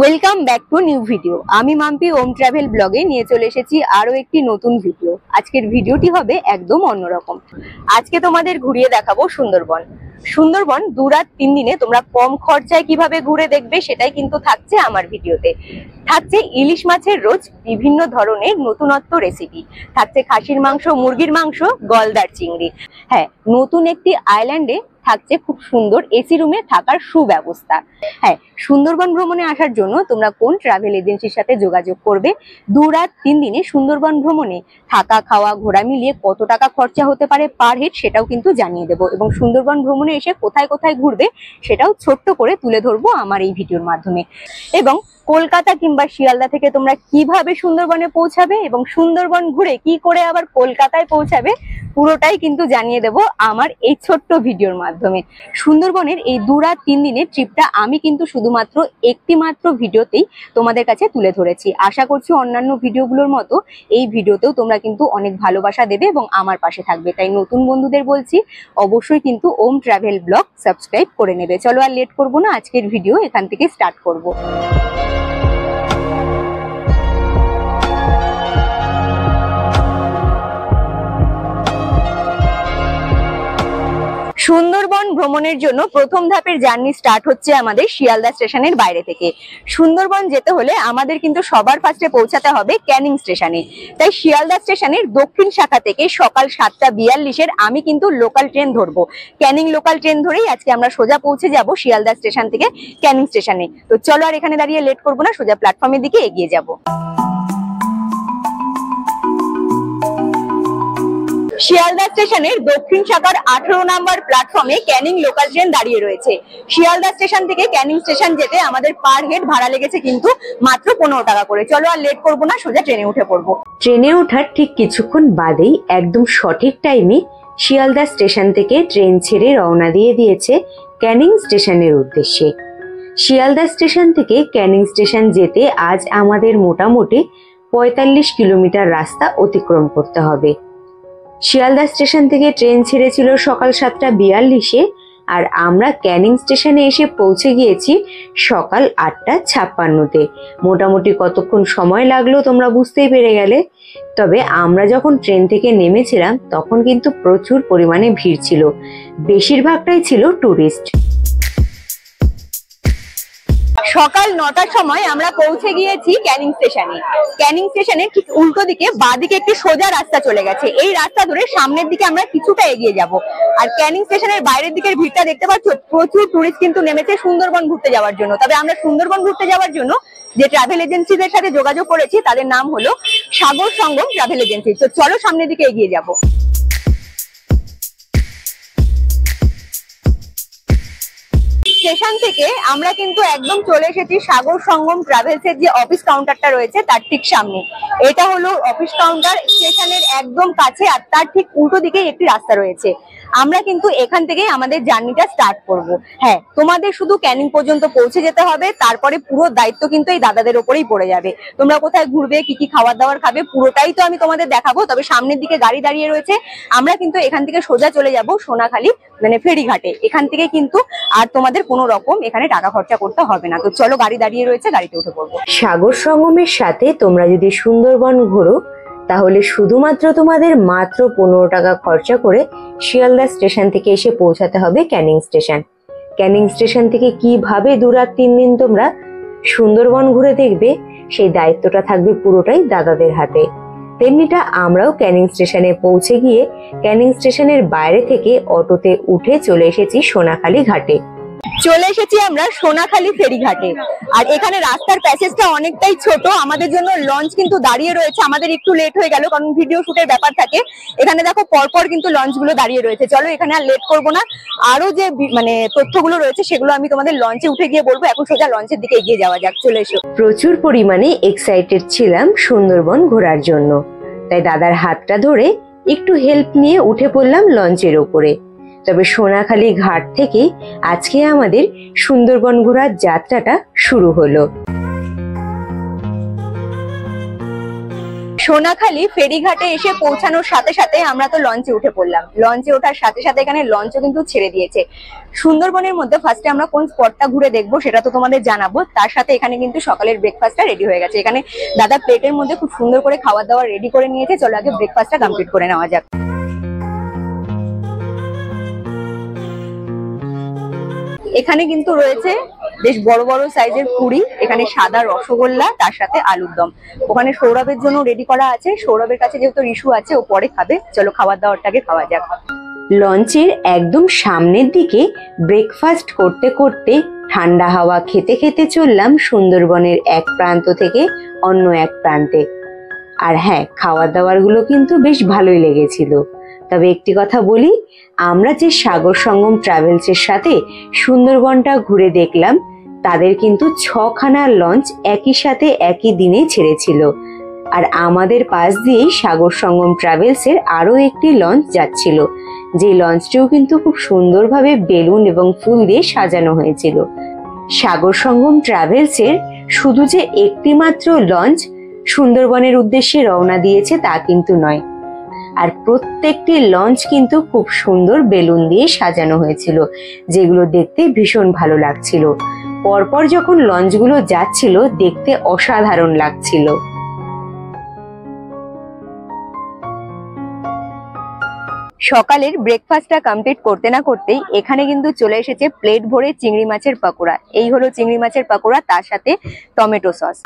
Welcome back to new video. আমি মাম্পি ওম travel ব্লগে নিয়ে চলে এসেছি আরো একটি নতুন ভিডিও। আজকের ভিডিওটি হবে একদম অন্যরকম। আজকে তোমাদের ঘুরিয়ে দেখাবো সুন্দরবন। সুন্দরবন 2 রাত 3 দিনে তোমরা কম খরচায় কিভাবে ঘুরে দেখবে সেটাই কিন্তু থাকছে আমার ভিডিওতে। থাকছে ইলিশ মাছের রোজ বিভিন্ন ধরনের নতুনত্ব রেসিপি, থাকছে খাসির মাংস, মুরগির মাংস, গলদার চিংড়ি। হ্যাঁ, নতুন একটি আইল্যান্ডে থাকছে খুব সুন্দর এসি রুমে থাকার সুব্যবস্থা। হ্যাঁ, সুন্দরবন ভ্রমণে আসার জন্য তোমরা কোন ট্রাভেল এজেন্সির সাথে যোগাযোগ করবে, 2 রাত 3 দিনে সুন্দরবন ভ্রমণে থাকা খাওয়া ঘোরা মিলিয়ে কত টাকা খরচা হতে পারে পার হেড সেটাও কিন্তু জানিয়ে দেবো, এবং সুন্দরবন ভ্রমণে এসে কোথায় কোথায় ঘুরবে সেটাও ছোট্ট করে তুলে ধরবো আমার এই ভিডিওর মাধ্যমে। এবং কলকাতা কিংবা শিয়ালদা থেকে তোমরা কিভাবে সুন্দরবনে পৌঁছাবে এবং সুন্দরবন ঘুরে কি করে আবার কলকাতায় পৌঁছাবে পুরোটাই কিন্তু জানিয়ে দেব আমার এই ছোট্ট ভিডিওর মাধ্যমে। সুন্দরবনের এই 2 রাত 3 দিনের ট্রিপটা আমি কিন্তু শুধুমাত্র একটি মাত্র ভিডিওতেই তোমাদের কাছে তুলে ধরেছি। আশা করছি অন্যান্য ভিডিওগুলোর মতো এই ভিডিওতেও তোমরা কিন্তু অনেক ভালোবাসা দেবে এবং আমার পাশে থাকবে। তাই নতুন বন্ধুদের বলছি অবশ্যই কিন্তু ওম ট্রাভেল ব্লগ সাবস্ক্রাইব করে নেবে। চলো আর লেট করবো না, আজকের ভিডিও এখান থেকে স্টার্ট করব। সুন্দরবন ভ্রমণের জন্য প্রথম ধাপের জার্নি স্টার্ট হচ্ছে আমাদের শিয়ালদা স্টেশনের বাইরে থেকে। সুন্দরবন যেতে হলে আমাদের কিন্তু সবার ফার্স্টে পৌঁছাতে হবে ক্যানিং স্টেশনে। তাই শিয়ালদা স্টেশনের দক্ষিণ শাখা থেকে সকাল 7:42-এর আমি কিন্তু লোকাল ট্রেন ধরবো। ক্যানিং লোকাল ট্রেন ধরেই আজকে আমরা সোজা পৌঁছে যাব শিয়ালদা স্টেশন থেকে ক্যানিং স্টেশনে। তো চলো আর এখানে দাঁড়িয়ে লেট করবো না, সোজা প্ল্যাটফর্মের দিকে এগিয়ে যাব। শিয়ালদা স্টেশনের দক্ষিণ শাখার 18 নম্বর প্ল্যাটফর্মে ক্যানিং লোকাল ট্রেন দাঁড়িয়ে রয়েছে। শিয়ালদা স্টেশন থেকে ক্যানিং স্টেশন যেতে আমাদের পার হেড ভাড়া লেগেছে কিন্তু মাত্র 15 টাকা করে। চলো আর লেট করবো না, সোজা ট্রেনে উঠে পড়বো। ট্রেনে ওঠার ঠিক কিছুক্ষণ বাদেই একদম সঠিক টাইমে শিয়ালদা স্টেশন থেকে ট্রেন ছেড়ে রওনা দিয়ে দিয়েছে ক্যানিং স্টেশনের উদ্দেশ্যে। শিয়ালদা স্টেশন থেকে ক্যানিং স্টেশন যেতে আজ আমাদের মোটামুটি 45 কিলোমিটার রাস্তা অতিক্রম করতে হবে। শিয়ালদা স্টেশন থেকে ট্রেন ছেড়েছিল সকাল 7:42-এ, আর আমরা ক্যানিং স্টেশনে এসে পৌঁছে গিয়েছি সকাল 8:56-তে। মোটামুটি কতক্ষণ সময় লাগলো তোমরা বুঝতেই পেরে গেলে। তবে আমরা যখন ট্রেন থেকে নেমেছিলাম তখন কিন্তু প্রচুর পরিমাণে ভিড় ছিল, বেশিরভাগটাই ছিল টুরিস্ট। সকাল 9টার সময় আমরা পৌঁছে গিয়েছি ক্যানিং স্টেশনে। ক্যানিং স্টেশনের ঠিক উল্টো দিকে বাঁদিকে একটি সোজা রাস্তা চলে গেছে। এই রাস্তা ধরে সামনের দিকে আমরা কিছুটা এগিয়ে যাব। আর ক্যানিং স্টেশনের বাইরের দিকের ভিড়টা দেখতে পাচ্ছ, প্রচুর টুরিস্ট কিন্তু নেমেছে সুন্দরবন ঘুরতে যাওয়ার জন্য। তবে আমরা সুন্দরবন ঘুরতে যাওয়ার জন্য যে ট্রাভেল এজেন্সিদের সাথে যোগাযোগ করেছি তাদের নাম হলো সাগর সঙ্গম ট্রাভেল এজেন্সি। তো চলো সামনের দিকে এগিয়ে যাব। স্টেশন থেকে আমরা কিন্তু একদম চলে এসেছি সাগর সঙ্গম ট্রাভেলস এর যে অফিস কাউন্টারটা রয়েছে তার ঠিক সামনে। এটা হলো অফিস কাউন্টার স্টেশনের একদম কাছে, আর তার ঠিক উল্টো দিকে একটি রাস্তা রয়েছে। আমরা কিন্তু এখান থেকে আমাদের জার্নিটা স্টার্ট করব। হ্যাঁ, তোমাদের শুধু ক্যানিং পর্যন্ত পৌঁছে যেতে হবে, তারপরে পুরো দায়িত্ব কিন্তু এই দাদাদের ওপরেই পড়ে যাবে। তোমরা কোথায় ঘুরবে, কি কি খাবার দাবার খাবে পুরোটাই তো আমি তোমাদের দেখাবো। তবে সামনের দিকে গাড়ি দাঁড়িয়ে রয়েছে, আমরা কিন্তু এখান থেকে সোজা চলে যাব সোনাখালী মানে ফেরিঘাটে। এখান থেকে কিন্তু আর তোমাদের কোনো রকম এখানে টাকা খরচা করতে হবে না। তো চলো, গাড়ি দাঁড়িয়ে রয়েছে, গাড়িতে উঠে পড়বো। সাগর সঙ্গমের সাথে তোমরা যদি সুন্দরবন ঘোরো তাহলে শুধুমাত্র তোমাদের মাত্র 15 টাকা খরচা করে শিয়ালদা স্টেশন থেকে এসে পৌঁছাতে হবে ক্যানিং স্টেশন। ক্যানিং স্টেশন থেকে কিভাবে 2 রাত 3 দিন তোমরা সুন্দরবন ঘুরে দেখবে সেই দায়িত্বটা থাকবে পুরোটাই দাদাদের হাতে। তেমনিটা আমরাও ক্যানিং স্টেশনে পৌঁছে গিয়ে ক্যানিং স্টেশনের বাইরে থেকে অটোতে উঠে চলে এসেছি সোনাখালী ঘাটে। চলে এসেছি আমরা সোনাখালী ফেরিঘাটে। আর এখানে রাস্তার প্যাসেজটা অনেকটাই ছোট, আমাদের জন্য লঞ্চ কিন্তু দাঁড়িয়ে রয়েছে। আমাদের একটু লেট হয়ে গেল কারণ ভিডিও শুটের ব্যাপার থাকে। এখানে দেখো পরপর কিন্তু লঞ্চ গুলো দাঁড়িয়ে রয়েছে। চলো এখানে আর লেট করবো না, আরো যে মানে তথ্যগুলো রয়েছে সেগুলো আমি তোমাদের লঞ্চে উঠে গিয়ে বলবো। এখন সোজা লঞ্চের দিকে এগিয়ে যাওয়া যাক, চলে এসো। প্রচুর পরিমাণে এক্সাইটেড ছিলাম সুন্দরবন ঘোরার জন্য, তাই দাদার হাতটা ধরে একটু হেল্প নিয়ে উঠে পড়লাম লঞ্চের ওপরে। তবে সোনাখালী ঘাট থেকে আজকে আমাদের সুন্দরবন ঘোরার যাত্রাটা শুরু হলো। সোনাখালী ফেরিঘাটে এসে পৌঁছানোর সাথে সাথে আমরা তো লঞ্চে উঠে পড়লাম। লঞ্চে ওঠার সাথে সাথে এখানে লঞ্চও কিন্তু ছেড়ে দিয়েছে। সুন্দরবনের মধ্যে ফার্স্টে আমরা কোন স্পটটা ঘুরে দেখবো সেটা তো তোমাদের জানাবো। তার সাথে এখানে কিন্তু সকালের ব্রেকফাস্টটা রেডি হয়ে গেছে। এখানে দাদা প্লেটের মধ্যে খুব সুন্দর করে খাবার দাবার রেডি করে নিয়েছে। চলো আগে ব্রেকফাস্টটা কমপ্লিট করে নেওয়া যাক। এখানে কিন্তু রয়েছে বেশ বড় বড় সাইজের পুরি, এখানে সাদা রসগোল্লা, তার সাথে আলুর দম। ওখানে সৌরভের জন্য রেডি করা আছে। সৌরভের কাছে যেহেতু রিশু আছে, ও পরে খাবে। চলো খাবার দাবারটাকে খাওয়া যাক। লঞ্চের একদম সামনের দিকে ব্রেকফাস্ট করতে করতে ঠান্ডা হাওয়া খেতে খেতে চললাম সুন্দরবনের এক প্রান্ত থেকে অন্য এক প্রান্তে। আর হ্যাঁ, খাবার দাবার গুলো কিন্তু বেশ ভালোই লেগেছিল। তবে একটি কথা বলি, আমরা যে সাগর সঙ্গম ট্রাভেলস এর সাথে সুন্দরবনটা ঘুরে দেখলাম, তাদের কিন্তু 6খানা লঞ্চ একই সাথে একই দিনে ছেড়েছিল। আর আমাদের পাশ দিয়েই সাগর সঙ্গম ট্রাভেলস এর আরো একটি লঞ্চ যাচ্ছিল, যে লঞ্চটিও কিন্তু খুব সুন্দরভাবে বেলুন এবং ফুল দিয়ে সাজানো হয়েছিল। সাগর সঙ্গম ট্রাভেলস এর শুধু যে একটি মাত্র লঞ্চ সুন্দরবনের উদ্দেশ্যে রওনা দিয়েছে তা কিন্তু নয়, আর প্রত্যেকটি লঞ্চ কিন্তু খুব সুন্দর বেলুন দিয়ে সাজানো হয়েছিল, যেগুলো দেখতে ভীষণ ভালো লাগছিল। পরপর যখন লঞ্চগুলো যাচ্ছিল, দেখতে অসাধারণ লাগছিল। সকালের ব্রেকফাস্টটা কমপ্লিট করতে না করতেই এখানে কিন্তু চলে এসেছে প্লেট ভরে চিংড়ি মাছের পাকোড়া। এই হলো চিংড়ি মাছের পাকোড়া, তার সাথে টমেটো সস।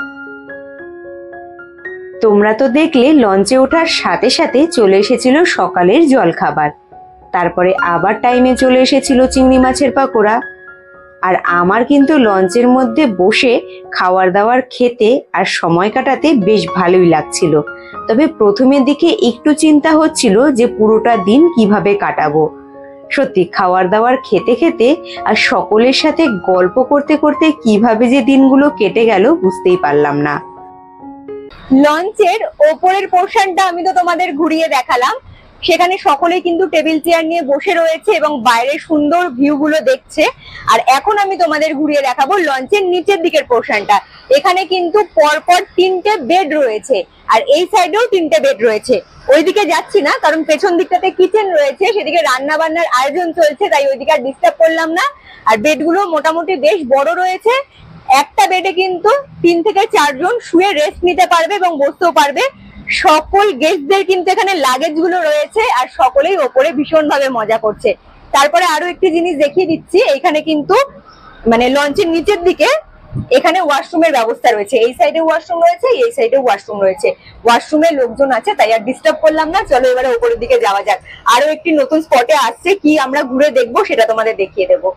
তোমরা তো দেখলে লঞ্চে ওঠার সাথে সাথে চলে এসেছিল সকালের জলখাবার, তারপরে আবার টাইমে চলে এসেছিল চিংড়ি মাছের পাকোড়া। আর আমার কিন্তু লঞ্চের মধ্যে বসে খাবার দাবার খেতে আর সময় কাটাতে বেশ ভালোই লাগছিল। তবে প্রথমের দিকে একটু চিন্তা হচ্ছিল যে পুরোটা দিন কিভাবে কাটাবো। সত্যি খাবার দাবার খেতে খেতে আর সকলের সাথে গল্প করতে করতে কিভাবে যে দিনগুলো কেটে গেল বুঝতেই পারলাম না। লঞ্চের ওপরের পোর্শনটা আমি তো তোমাদের ঘুরিয়ে দেখালাম। সেখানে সকলেই কিন্তু টেবিল চেয়ার নিয়ে বসে রয়েছে এবং বাইরের সুন্দর ভিউ গুলো দেখছে। আর এখন আমি তোমাদের ঘুরিয়ে দেখাবো লঞ্চের নিচের দিকের পোর্শনটা। এখানে কিন্তু পরপর 3টে বেড রয়েছে, আর এই সাইডেও 3টে বেড রয়েছে। ওইদিকে যাচ্ছি না, কারণ পেছন দিকটাতে কিচেন রয়েছে, সেদিকে রান্না বান্নার আয়োজন চলছে, তাই ওইদিকে আর ডিস্টার্ব করলাম না। আর বেডগুলো মোটামুটি বেশ বড় রয়েছে। একটা বেডে কিন্তু 3 থেকে 4 জন শুয়ে রেস্ট নিতে পারবে এবং বসতেও পারবে। সকল গেস্টদের কিন্তু এখানে লাগেজ গুলো রয়েছে, আর সকলেই ওপরে ভীষণ ভাবে মজা করছে। তারপরে আরো একটি জিনিস দেখিয়ে দিচ্ছি, এখানে কিন্তু মানে লঞ্চের নিচের দিকে এখানে ওয়াশরুমের ব্যবস্থা রয়েছে। এই সাইডে ওয়াশরুম রয়েছে, এই সাইডে ওয়াশরুম রয়েছে। ওয়াশরুমে লোকজন আছে, তাই আর ডিস্টার্ব করলাম না। চলো এবারে উপরের দিকে যাওয়া যাক। আরো একটি নতুন স্পটে আসছে, কি আমরা ঘুরে দেখবো সেটা তোমাদের দেখিয়ে দেবো।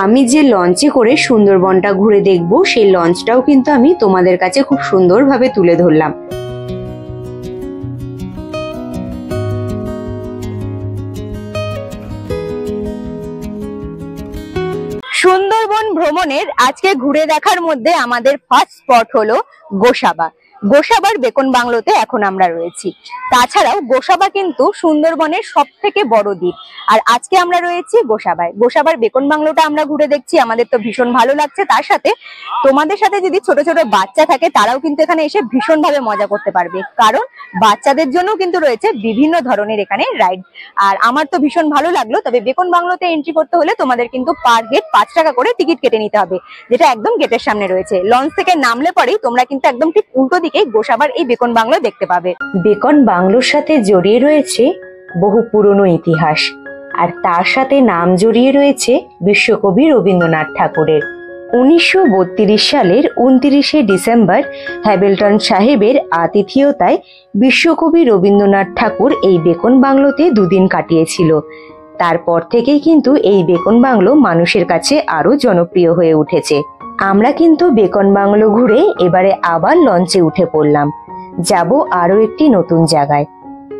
আমি যে লঞ্চে করে সুন্দরবনটা ঘুরে দেখবো, সেই লঞ্চটাও কিন্তু আমি তোমাদের কাছে খুব সুন্দরভাবে তুলে ধরলাম। সুন্দরবন ভ্রমণের আজকে ঘুরে দেখার মধ্যে আমাদের ফার্স্ট স্পট হলো গোসাবা। গোসাবার বেকন বাংলোতে এখন আমরা রয়েছি। তাছাড়াও গোসাবা কিন্তু সুন্দরবনের সব থেকে বড় দ্বীপ। আর আজকে আমরা রয়েছি গোসাবায়। গোসাবার বেকন বাংলোটা আমরা ঘুরে দেখছি, আমাদের তো ভীষণ ভালো লাগছে। তার সাথে তোমাদের সাথে যদি ছোট ছোট বাচ্চা থাকে, তারাও কিন্তু এখানে এসে ভীষণ ভাবে মজা করতে পারবে, কারণ বাচ্চাদের জন্য কিন্তু রয়েছে বিভিন্ন ধরনের এখানে রাইড। আর আমার তো ভীষণ ভালো লাগলো। তবে বেকন বাংলোতে এন্ট্রি করতে হলে তোমাদের কিন্তু পার হেড 5 টাকা করে টিকিট কেটে নিতে হবে, যেটা একদম গেটের সামনে রয়েছে। লঞ্চ থেকে নামলে পরেই তোমরা কিন্তু একদম ঠিক উল্টো দিকে গোসাবার এই বেকন বাংলো দেখতে পাবে। বেকন বাংলোর সাথে জড়িয়ে রয়েছে বহু পুরনো ইতিহাস, আর তার সাথে নাম জড়িয়ে রয়েছে বিশ্বকবি রবীন্দ্রনাথ ঠাকুরের। 1932 সালের 29শে ডিসেম্বর হ্যামিল্টন সাহেবের আতিথেয়তায় বিশ্বকবি রবীন্দ্রনাথ ঠাকুর এই বেকন বাংলোতে 2 দিন কাটিয়েছিল। তারপর থেকেই কিন্তু এই বেকন বাংলো মানুষের কাছে আরো জনপ্রিয় হয়ে উঠেছে। আমরা কিন্তু বেকন বাংলো ঘুরে এবারে আবার লঞ্চে উঠে পড়লাম, যাব আরো একটি নতুন জায়গায়।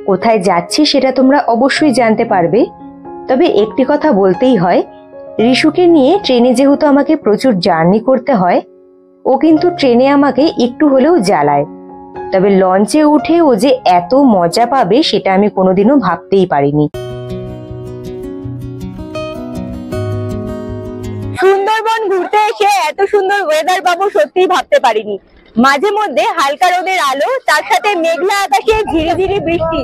কোথায় যাচ্ছি সেটা তোমরা অবশ্যই জানতে পারবে। তবে একটি কথা বলতেই হয়, রিশুকে নিয়ে ট্রেনে যেহেতু আমাকে প্রচুর জার্নি করতে হয়, ও কিন্তু ট্রেনে আমাকে একটু হলেও জ্বালায়। তবে লঞ্চে উঠে ও যে এত মজা পাবে সেটা আমি কোনোদিনও ভাবতেই পারিনি। সুন্দরবন ঘুরতে এসে এত সুন্দর ওয়েদার পাবো সত্যিই ভাবতে পারিনি। মাঝে মধ্যে হালকা রোদের আলো, তার সাথে মেঘলা আকাশে ঝিরি ঝিরি বৃষ্টি,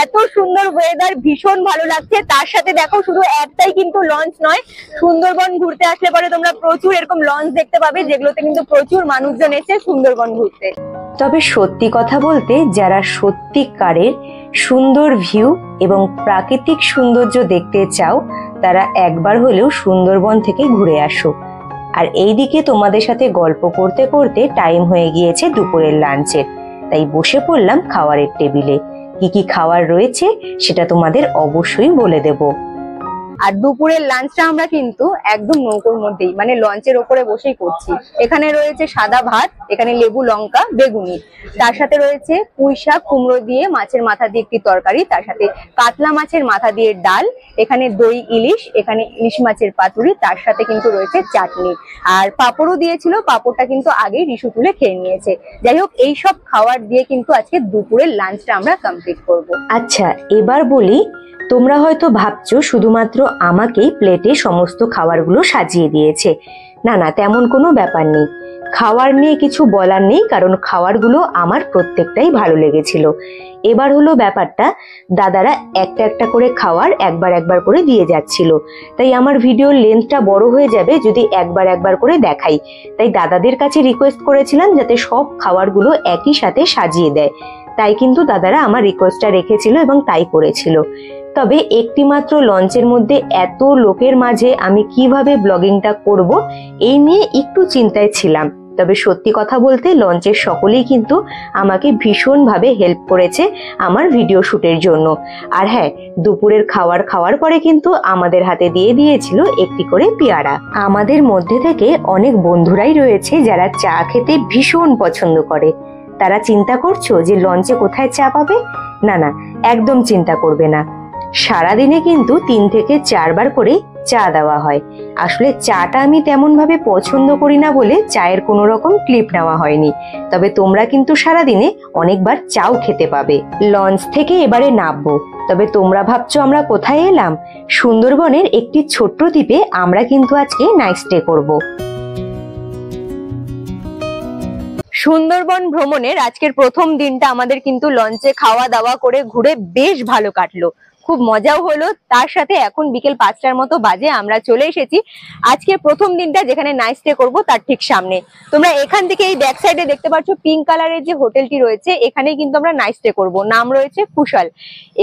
এত সুন্দর ওয়েদার, ভীষণ ভালো লাগছে। তার সাথে দেখো শুধু একটাই কিন্তু লঞ্চ নয়, সুন্দরবন ঘুরতে আসলে পরে তোমরা প্রচুর এরকম লঞ্চ দেখতে পাবে, যেগুলোতে কিন্তু প্রচুর মানুষজন এসে সুন্দরবন ঘুরতে। তবে সত্যি কথা বলতে, যারা সত্যিকারের সুন্দর ভিউ এবং প্রাকৃতিক সৌন্দর্য দেখতে চাও, তারা একবার হলেও সুন্দরবন থেকে ঘুরে আসো। আর এইদিকে তোমাদের সাথে গল্প করতে করতে টাইম হয়ে গিয়েছে দুপুরের লাঞ্চের, তাই বসে পড়লাম খাওয়ারের টেবিলে। কি কি খাবার রয়েছে সেটা তোমাদের অবশ্যই বলে দেব। আর দুপুরের লাঞ্চটা আমরা কিন্তু একদম নৌকোর মধ্যেই, মানে লঞ্চের ওপরে বসেই করছি। এখানে রয়েছে সাদা ভাত, এখানে লেবু লঙ্কা বেগুনি, তার সাথে রয়েছে পুঁই শাক কুমড়ো দিয়ে মাছের মাথা দিয়ে একটি তরকারি, তার সাথে কাতলা মাছের মাথা দিয়ে ডাল, এখানে দই ইলিশ, এখানে ইলিশ মাছের পাতুরি, তার সাথে কিন্তু রয়েছে চাটনি, আর পাঁপড়ও দিয়েছিল। পাঁপড়টা কিন্তু আগেই রিশু তুলে খেয়ে নিয়েছে। যাই হোক, এইসব খাবার দিয়ে কিন্তু আজকে দুপুরের লাঞ্চটা আমরা কমপ্লিট করব। আচ্ছা, এবার বলি, তোমরা হয়তো ভাবছো শুধুমাত্র আমাকেই প্লেটে সমস্ত খাবারগুলো সাজিয়ে দিয়েছে। না না, তেমন কোনো ব্যাপার নেই। খাবার নিয়ে কিছু বলার নেই, কারণ খাবারগুলো আমার প্রত্যেকটাই ভালো লেগেছিল। এবার হলো ব্যাপারটা, দাদারা একটা একটা করে খাবার একবার একবার করে দিয়ে যাচ্ছিল, তাই আমার ভিডিওর লেন্থটা বড় হয়ে যাবে যদি একবার একবার করে দেখাই। তাই দাদাদের কাছে রিকোয়েস্ট করেছিলাম যাতে সব খাবারগুলো একই সাথে সাজিয়ে দেয়। তাই কিন্তু দাদারা আমার রিকোয়েস্টটা রেখেছিল এবং তাই করেছিল। তবে একটি মাত্র লঞ্চের মধ্যে এত লোকের মাঝে আমি কিভাবে ব্লগিংটা করব, এই নিয়ে একটু চিন্তায় ছিলাম। তবে সত্যি কথা বলতে, লঞ্চের সকলেই কিন্তু আমাকে ভীষণভাবে হেল্প করেছে আমার ভিডিও শুটের জন্য। আর হ্যাঁ, দুপুরের খাওয়ার খাওয়ার পরে কিন্তু আমাদের হাতে দিয়ে দিয়েছিল একটি করে পেয়ারা। আমাদের মধ্যে থেকে অনেক বন্ধুরাই রয়েছে যারা চা খেতে ভীষণ পছন্দ করে। তারা চিন্তা করছো যে লঞ্চে কোথায় চা পাবে? না না, একদম চিন্তা করবে না। সারাদিনে কিন্তু 3 থেকে 4 বার করে চা দেওয়া হয়। আসলে চাটা আমি তেমন ভাবে পছন্দ করি না বলে চায়ের কোনো রকম ক্লিপ নেওয়া হয়নি। তবে তোমরা কিন্তু সারাদিনে অনেকবার চাও খেতে পাবে। লঞ্চ থেকে এবারে নামবো। তবে তোমরা ভাবছো আমরা কোথায় এলাম? সুন্দরবনের একটি ছোট্ট দ্বীপে আমরা কিন্তু আজকে নাইট স্টে করবো। সুন্দরবন ভ্রমণের আজকের প্রথম দিনটা আমাদের কিন্তু লঞ্চে খাওয়া দাওয়া করে ঘুরে বেশ ভালো কাটলো, খুব মজাও হলো। তার সাথে এখন বিকেল 5টার মতো বাজে, আমরা চলে এসেছি আজকে প্রথম দিনটা যেখানে নাইট স্টে করবো তার ঠিক সামনে। তোমরা এখান থেকে এই ব্যাক সাইডে দেখতে পাচ্ছ পিঙ্ক কালারের যে হোটেলটি রয়েছে, এখানেই কিন্তু আমরা নাইট স্টে করবো। নাম রয়েছে কুশল।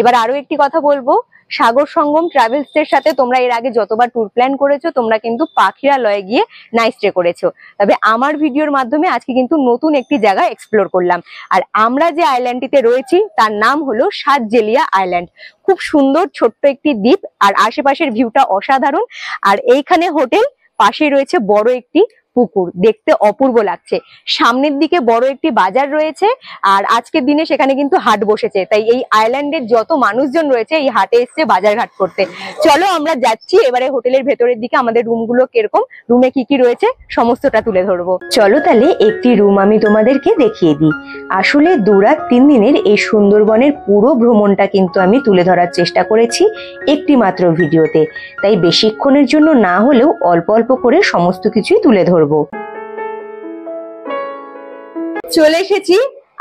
এবার আরো একটি কথা বলবো, সাগর সঙ্গম ট্রাভেলস এর সাথে তোমরা এর আগে যতবার ট্যুর প্ল্যান করেছো, তোমরা কিন্তু পাখিরালয়ে গিয়ে নাইট স্টে করেছো। তবে আমার ভিডিওর মাধ্যমে আজকে কিন্তু নতুন একটি জায়গা এক্সপ্লোর করলাম। আর আমরা যে আইল্যান্ডটিতে রয়েছি তার নাম হলো সাতজেলিয়া আইল্যান্ড। খুব সুন্দর ছোট্ট একটি দ্বীপ, আর আশেপাশের ভিউটা অসাধারণ। আর এইখানে হোটেল, পাশেই রয়েছে বড় একটি পুকুর, দেখতে অপূর্ব লাগছে। সামনের দিকে বড় একটি বাজার রয়েছে, আর আজকের দিনে সেখানে কিন্তু হাট বসেছে। তাই এই আইল্যান্ডের যত মানুষজন রয়েছে এই হাটে এসছে বাজার ঘাট করতে। চলো আমরা যাচ্ছি এবারে হোটেলের ভেতরের দিকে, আমাদের রুমগুলো কিরকম, রুমে কি কি রয়েছে সমস্তটা তুলে ধরবো। চলো তাহলে একটি রুম আমি তোমাদেরকে দেখিয়ে দিই। আসলে 2 রাত 3 দিনের এই সুন্দরবনের পুরো ভ্রমণটা কিন্তু আমি তুলে ধরার চেষ্টা করেছি একটি মাত্র ভিডিওতে, তাই বেশিক্ষণের জন্য না হলেও অল্প অল্প করে সমস্ত কিছুই তুলে ধরবো। চলে এসেছি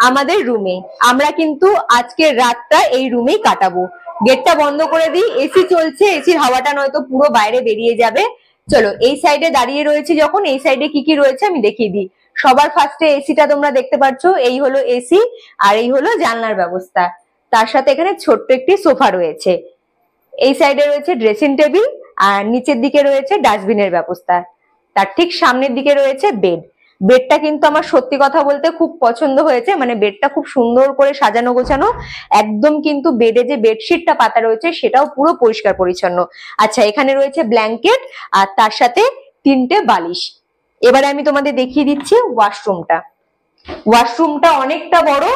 আমাদের রুমে। আমরা কিন্তু আজকের রাতটা এই রুমেই কাটাবো। গেটটা বন্ধ করে দিই, এসি চলছে, এসির হাওয়াটা নয়তো পুরো বাইরে বেরিয়ে যাবে। চলো এই সাইডে দাঁড়িয়ে রয়েছে যখন, এই সাইডে কি কি রয়েছে আমি দেখিয়ে দিই। সবার ফার্স্টে এসিটা তোমরা দেখতে পাচ্ছ, এই হলো এসি, আর এই হলো জানলার ব্যবস্থা। তার সাথে এখানে ছোট্ট একটি সোফা রয়েছে। এই সাইডে রয়েছে ড্রেসিং টেবিল, আর নিচের দিকে রয়েছে ডাস্টবিনের ব্যবস্থা। তার ঠিক সামনের দিকে রয়েছে বেড। বেডটা কিন্তু আমার সত্যি কথা বলতে খুব পছন্দ হয়েছে, মানে বেডটা খুব সুন্দর করে সাজানো গোছানো, একদম কিন্তু বেডে যে বেডশিটটা পাতা রয়েছে সেটাও পুরো পরিষ্কার পরিচ্ছন্ন। আচ্ছা, এখানে রয়েছে ব্ল্যাঙ্কেট আর তার সাথে 3টে বালিশ। এবারে আমি তোমাদের দেখিয়ে দিচ্ছি ওয়াশরুমটা। ওয়াশরুমটা অনেকটা বড়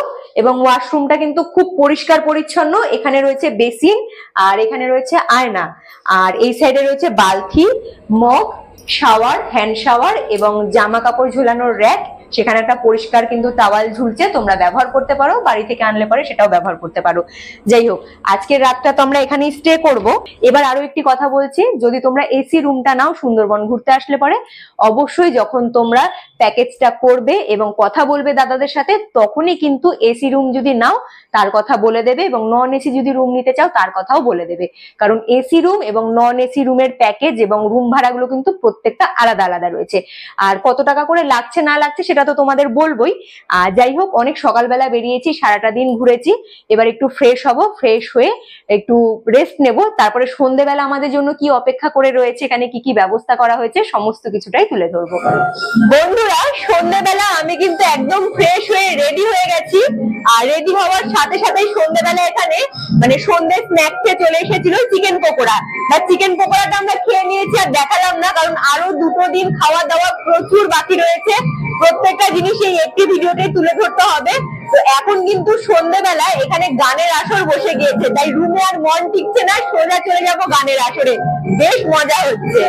এবং ওয়াশরুমটা কিন্তু খুব পরিষ্কার পরিচ্ছন্ন। এখানে রয়েছে বেসিন, আর এখানে রয়েছে আয়না, আর এই সাইডে রয়েছে বালতি, মগ, শাওয়ার, হ্যান্ড শাওয়ার এবং জামা কাপড় ঝোলানোর র্যাক, সেখানে একটা পরিষ্কার কিন্তু টাওয়াল ঝুলছে, তোমরা ব্যবহার করতে পারো, বাড়ি থেকে আনলে পরে সেটাও ব্যবহার করতে পারো। যাই হোক, আজকের রাতটা তো আমরা এখানেই স্টে করব। এবার আরো একটি কথা বলছি, যদি তোমরা এসি রুমটা নাও সুন্দরবন ঘুরতে আসলে পরে, অবশ্যই যখন তোমরা প্যাকেজটা করবে এবং কথা বলবে দাদাদের সাথে, তখনই কিন্তু এসি রুম যদি নাও তার কথা বলে দেবে, এবং নন এসি যদি রুম নিতে চাও তার কথাও বলে দেবে। কারণ এসি রুম এবং নন এসি রুমের প্যাকেজ এবং রুম ভাড়াগুলো কিন্তু প্রত্যেকটা আলাদা আলাদা রয়েছে। আর কত টাকা করে লাগছে না লাগছে সেটা তো তোমাদের বলবোই। আর যাই হোক, অনেক সকালবেলা বেরিয়েছি, সারাটা দিন ঘুরেছি, এবার একটু ফ্রেশ হব, ফ্রেশ হয়ে একটু রেস্ট নেব, তারপরে সন্ধ্যেবেলা আমাদের জন্য কি অপেক্ষা করে রয়েছে, এখানে কি কি ব্যবস্থা করা হয়েছে সমস্ত কিছুটাই তুলে ধরবো। বন্ধুরা, সন্ধ্যেবেলা আমি কিন্তু একদম ফ্রেশ হয়ে রেডি হয়ে গেছি। আর রেডি হওয়ার সাথে সাথেই সন্ধ্যেবেলা এখানে মানে সন্ধ্যে স্ন্যাক্সে চলে এসেছিল চিকেন পকোড়া। চিকেন পকোড়াটা আমরা খেয়ে নিয়েছি, আর দেখালাম না কারণ আরো 2 দিন খাওয়া দাওয়া প্রচুর বাকি রয়েছে, প্রত্যেকটা জিনিস এই একটি ভিডিওতে তুলে ধরতে হবে। তো এখন কিন্তু সন্ধ্যেবেলা এখানে গানের আসর বসে গিয়েছে, তাই রুমে আর মন টিকছে না, সোজা চলে যাবো গানের আসরে। বেশ মজা হচ্ছে।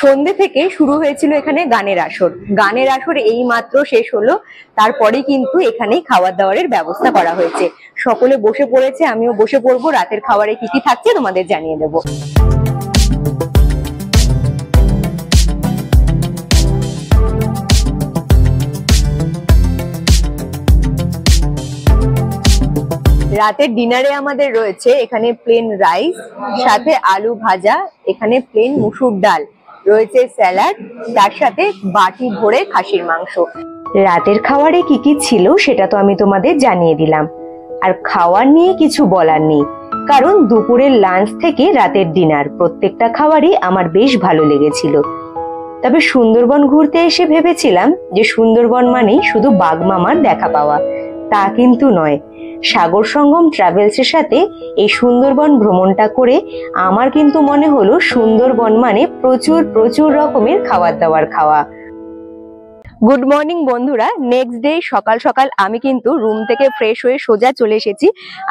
সন্ধ্যে থেকে শুরু হয়েছিল এখানে গানের আসর। গানের আসর এই মাত্র শেষ হলো, তারপরে কিন্তু এখানেই খাবার দাবারের ব্যবস্থা করা হয়েছে। সকলে বসে পড়েছে, আমিও বসে পড়বো। রাতের খাবারে কি কি থাকছে তোমাদের জানিয়ে দেবো। রাতের ডিনারে আমাদের রয়েছে এখানে প্লেন রাইস, সাথে আলু ভাজা, এখানে প্লেন মুসুর ডাল, রয়েছে স্যালাড, তার সাথে বাটি ভরে খাসির মাংস। রাতের খাবারে কি কি ছিল সেটা তো আমি তোমাদের জানিয়ে দিলাম, আর খাওয়ার নিয়ে কিছু বলার নেই, কারণ দুপুরের লাঞ্চ থেকে রাতের ডিনার প্রত্যেকটা খাবারই আমার বেশ ভালো লেগেছিল। তবে সুন্দরবন ঘুরতে এসে ভেবেছিলাম যে সুন্দরবন মানেই শুধু বাঘমামার দেখা পাওয়া, তা কিন্তু নয়। সাগর সঙ্গম ট্রাভেলসের সাথে এই সুন্দরবন ভ্রমণটা করে আমার কিন্তু মনে হলো সুন্দরবন মানে প্রচুর প্রচুর রকমের খাবার দাবার খাওয়া। গুড মর্নিং বন্ধুরা, নেক্সট ডে সকাল সকাল আমি কিন্তু রুম থেকে ফ্রেশ হয়ে সোজা চলে এসেছি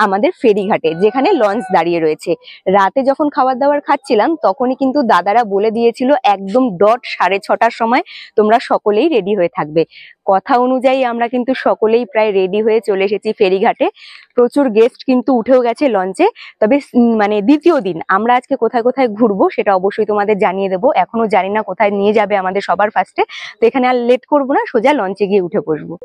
আমাদের ফেরিঘাটে, যেখানে লঞ্চ দাঁড়িয়ে রয়েছে। রাতে যখন খাবার দাবার খাচ্ছিলাম তখনই কিন্তু দাদারা বলে দিয়েছিল একদম ডট 6:30টার সময় তোমরা সকলেই রেডি হয়ে থাকবে। কথা অনুযায়ী আমরা কিন্তু সকলেই প্রায় রেডি হয়ে চলে এসেছি ফেরিঘাটে। প্রচুর গেস্ট কিন্তু উঠেও গেছে লঞ্চে। তবে মানে দ্বিতীয় দিন আমরা আজকে কোথায় কোথায় ঘুরবো সেটা অবশ্যই তোমাদের জানিয়ে দেবো। এখনো জানি না কোথায় নিয়ে যাবে আমাদের সবার ফার্স্টে, তো এখানে আর লেট করবো না, সোজা লঞ্চে গিয়ে উঠে বসবো।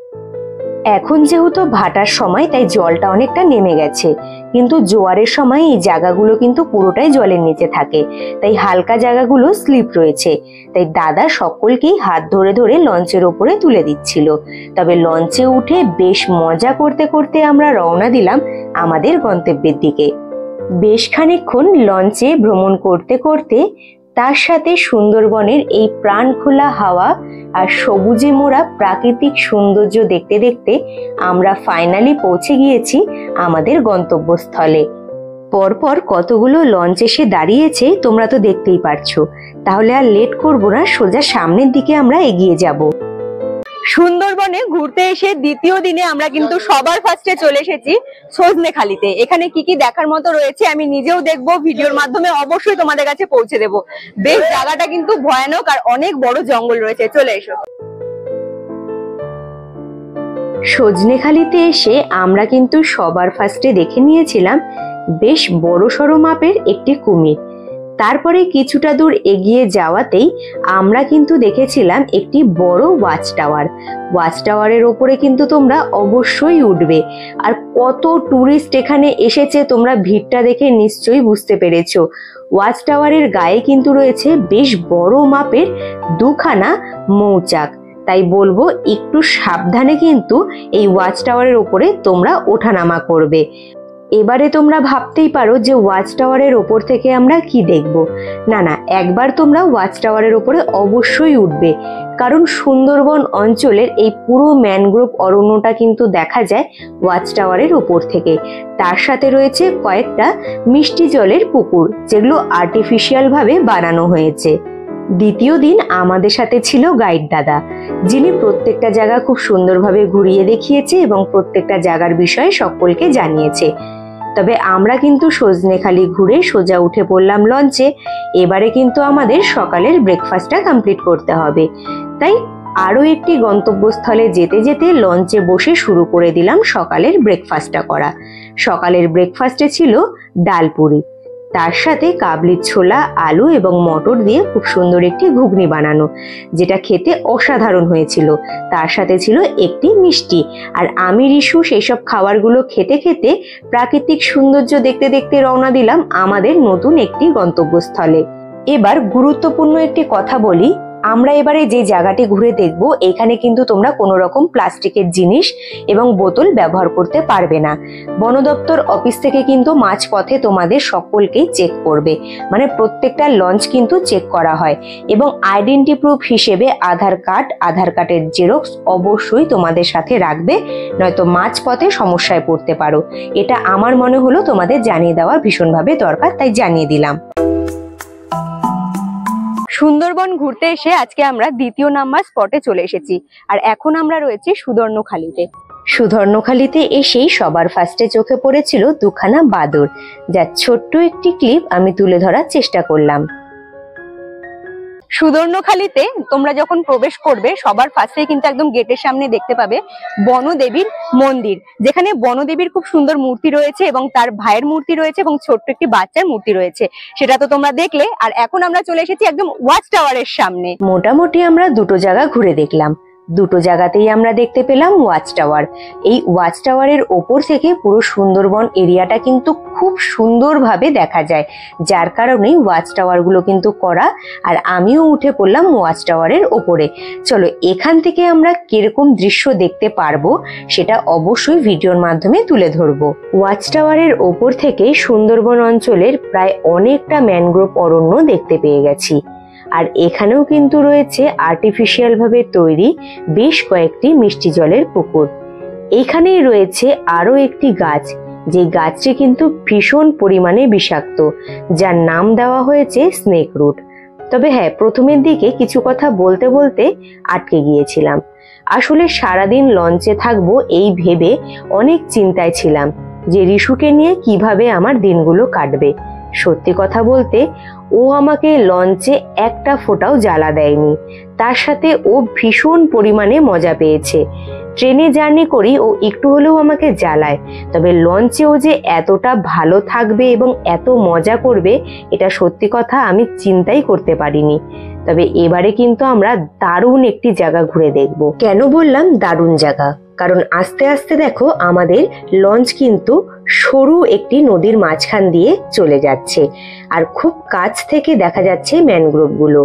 এখন যেহেতু ভাটার সময় তাই জলটা অনেকটা নেমে গেছে, কিন্তু জোয়ারের সময় এই জায়গাগুলো কিন্তু পুরোটাই জলের নিচে থাকে, তাই হালকা জায়গাগুলো স্লিপ রয়েছে। তাই দাদা সকলকেই হাত ধরে ধরে লঞ্চের ওপরে তুলে দিচ্ছিল। তবে লঞ্চে উঠে বেশ মজা করতে করতে আমরা রওনা দিলাম আমাদের গন্তব্যের দিকে। বেশ খানিকক্ষণ লঞ্চে ভ্রমণ করতে করতে তার সাথে সুন্দরবনের এই প্রাণ খোলা হাওয়া আর সবুজে মোড়া প্রাকৃতিক সৌন্দর্য দেখতে দেখতে আমরা ফাইনালি পৌঁছে গিয়েছি আমাদের গন্তব্যস্থলে। পরপর কতগুলো লঞ্চ এসে দাঁড়িয়েছে তোমরা তো দেখতেই পারছো। তাহলে আর লেট করবো না, সোজা সামনের দিকে আমরা এগিয়ে যাব। সুন্দরবনে ঘুরতে এসে দ্বিতীয় দিনে আমরা কিন্তু সবার ফার্স্টে চলে এসেছি সজনেখালিতে। এখানে কি কি দেখার মতো রয়েছে আমি নিজেও দেখবো, ভিডিওর মাধ্যমে অবশ্যই তোমাদের কাছে পৌঁছে দেবো। বেশ জায়গাটা কিন্তু ভয়ানক আর অনেক বড় জঙ্গল রয়েছে, চলে এসো। সজনেখালিতে এসে আমরা কিন্তু সবার ফার্স্টে দেখে নিয়েছিলাম বেশ বড়সড় মাপের একটি কুমির। তারপরে কিছুটা দূর এগিয়ে যাওয়াতেই আমরা কিন্তু দেখেছিলাম একটি বড় ওয়াচ টাওয়ার। ওয়াচ টাওয়ারের ওপরে কিন্তু তোমরা অবশ্যই উঠবে। আর কত টুরিস্ট এখানে এসেছে তোমরা ভিড়টা দেখে নিশ্চয়ই বুঝতে পেরেছো। ওয়াচ টাওয়ারের গায়ে কিন্তু রয়েছে বেশ বড় মাপের দুখানা মৌচাক। তাই বলবো একটু সাবধানে কিন্তু এই ওয়াচ টাওয়ারের ওপরে তোমরা ওঠানামা করবে। এবারে তোমরা ভাবতেই পারো যে ওয়াচ টাওয়ারের ওপর থেকে আমরা কি দেখব। না না, একবার তোমরা ওয়াচ টাওয়ারের ওপরে অবশ্যই উঠবে, কারণ সুন্দরবন অঞ্চলের এই পুরো ম্যানগ্রোভ অরণ্যটা কিন্তু দেখা যায় ওয়াচ টাওয়ারের ওপর থেকে। তার সাথে রয়েছে কয়েকটা মিষ্টি জলের পুকুর, যেগুলো আর্টিফিশিয়াল ভাবে বানানো হয়েছে। দ্বিতীয় দিন আমাদের সাথে ছিল গাইড দাদা, যিনি প্রত্যেকটা জায়গা খুব সুন্দরভাবে ঘুরিয়ে দেখিয়েছে এবং প্রত্যেকটা জায়গার বিষয়ে সকলকে জানিয়েছে। তবে আমরা কিন্তু সজনেখালি ঘুরে সোজা উঠে পড়লাম লঞ্চে। এবারে কিন্তু আমাদের সকালের ব্রেকফাস্টটা কমপ্লিট করতে হবে, তাই আরো একটি গন্তব্যস্থলে যেতে যেতে লঞ্চে বসে শুরু করে দিলাম সকালের ব্রেকফাস্টটা করা। সকালের ব্রেকফাস্টে ছিল ডাল পুরি, তার সাথে কাবলির ছোলা, আলু এবং মটর দিয়ে খুব সুন্দর একটি ঘুগনি বানানো, যেটা খেতে অসাধারণ হয়েছিল। তার সাথে ছিল একটি মিষ্টি। আর আমি রিশু সেই সব খাবারগুলো খেতে খেতে প্রাকৃতিক সৌন্দর্য দেখতে দেখতে রওনা দিলাম আমাদের নতুন একটি গন্তব্যস্থলে। এবার গুরুত্বপূর্ণ একটি কথা বলি, আমরা এবারে যে জায়গাটি ঘুরে দেখব এখানে কিন্তু তোমরা কোনো রকম প্লাস্টিকের জিনিস এবং বোতল ব্যবহার করতে পারবে না। বন দপ্তর অফিস থেকে কিন্তু মাঝপথে তোমাদের সকলকেই চেক করবে, মানে প্রত্যেকটা লঞ্চ কিন্তু চেক করা হয়। এবং আইডেন্টি প্রুফ হিসেবে আধার কার্ডের জেরক্স অবশ্যই তোমাদের সাথে রাখবে, নয়তো মাঝপথে সমস্যায় পড়তে পারো। এটা আমার মনে হলো তোমাদের জানিয়ে দেওয়া ভীষণভাবে দরকার, তাই জানিয়ে দিলাম। সুন্দরবন ঘুরতে এসে আজকে আমরা দ্বিতীয় নাম্বার স্পটে চলে এসেছি, আর এখন আমরা রয়েছি সুদর্ণখালিতে। সুদর্ণখালিতে এসেই সবার ফার্স্টে চোখে পড়েছিল দুখানা বাদর, যার ছোট্ট একটি ক্লিপ আমি তুলে ধরার চেষ্টা করলাম। সুদর্ণখালিতে তোমরা যখন প্রবেশ করবে সবার ফার্স্টে কিন্তু একদম গেটের সামনে দেখতে পাবে বনদেবীর মন্দির, যেখানে বনদেবীর খুব সুন্দর মূর্তি রয়েছে এবং তার ভাইয়ের মূর্তি রয়েছে এবং ছোট্ট একটি বাচ্চার মূর্তি রয়েছে, সেটা তো তোমরা দেখলে। আর এখন আমরা চলে এসেছি একদম ওয়াচ টাওয়ারের সামনে। মোটামুটি আমরা দুটো জায়গা ঘুরে দেখলাম, দুটো জায়গাতেই আমরা দেখতে পেলাম ওয়াচ টাওয়ার। এই ওয়াচ টাওয়ারের ওপর থেকে পুরো সুন্দরবন এরিয়াটা কিন্তু খুব সুন্দরভাবে দেখা যায়, যার কারণেই ওয়াচ টাওয়ার গুলো কিন্তু করা। আর আমিও উঠে পড়লাম ওয়াচ টাওয়ারের ওপরে। চলো এখান থেকে আমরা কিরকম দৃশ্য দেখতে পারবো সেটা অবশ্যই ভিডিওর মাধ্যমে তুলে ধরবো। ওয়াচ টাওয়ারের ওপর থেকে সুন্দরবন অঞ্চলের প্রায় অনেকটা ম্যানগ্রোভ অরণ্য দেখতে পেয়ে গেছি। আর এখানেও কিন্তু রয়েছে আর্টিফিশিয়াল ভাবে তৈরি বেশ কয়েকটি মিষ্টি জলের পুকুর। এখানেই রয়েছে আরো একটি গাছ, যে গাছটি কিন্তু ভীষণ পরিমাণে বিষাক্ত, যার নাম দেওয়া হয়েছে স্নেক রুট। তবে হ্যাঁ, প্রথমের দিকে কিছু কথা বলতে বলতে আটকে গিয়েছিলাম। আসলে সারাদিন লঞ্চে থাকবো এই ভেবে অনেক চিন্তায় ছিলাম যে রিশুকে নিয়ে কিভাবে আমার দিনগুলো কাটবে। সত্যি কথা বলতে ও আমাকে লঞ্চে একটা ফোঁটাও জ্বালা দেয়নি, তার সাথে ও ভীষণ পরিমাণে মজা পেয়েছে। ট্রেনে জার্নি করি ও একটু হলেও আমাকে জ্বালায়, তবে লঞ্চে ও যে এতটা ভালো থাকবে এবং এত মজা করবে এটা সত্যি কথা আমি চিন্তাই করতে পারিনি। তবে এবারে কিন্তু আমরা দারুণ একটি জায়গা ঘুরে দেখব। কেন বললাম দারুণ জায়গা? কারণ আস্তে আস্তে দেখো আমাদের লঞ্চ কিন্তু সরু একটি নদীর মাঝখান দিয়ে চলে যাচ্ছে, আর খুব কাছ থেকে দেখা যাচ্ছে ম্যানগ্রোভ গুলো।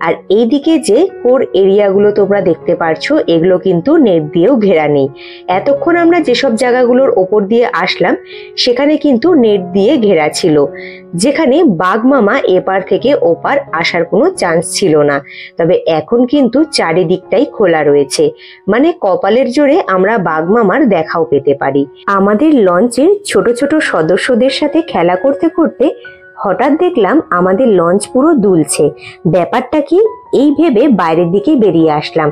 আর এইদিকে যে কোর এরিয়াগুলো তোমরা দেখতে পারছো এগুলো কিন্তু নেট দিয়েও ঘেরা নেই। এতক্ষণ আমরা যেসব জায়গাগুলোর ওপর দিয়ে আসলাম সেখানে কিন্তু নেট দিয়ে ঘেরা ছিল, যেখানে বাঘমামা এপার থেকে ওপার আসার কোনো চান্স ছিল না। তবে এখন কিন্তু চারিদিকটাই খোলা রয়েছে, মানে কপালের জোরে আমরা বাঘমামার দেখাও পেতে পারি। আমাদের লঞ্চের ছোট ছোট সদস্যদের সাথে খেলা করতে করতে হঠাৎ দেখলাম আমাদের লঞ্চ পুরো দুলছে। ব্যাপারটা কি এই ভেবে বাইরের দিকে বেরিয়ে আসলাম।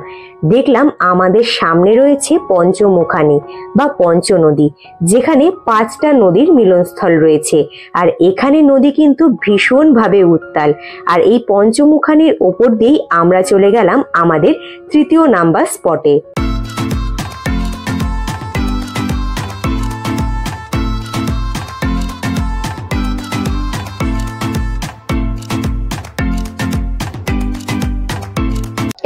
দেখলাম আমাদের সামনে রয়েছে পঞ্চমুখানি বা পঞ্চনদী, যেখানে 5টা নদীর মিলনস্থল রয়েছে। আর এখানে নদী কিন্তু ভীষণভাবে উত্তাল। আর এই পঞ্চমুখানির ওপর দিয়েই আমরা চলে গেলাম আমাদের 3য় নাম্বার স্পটে।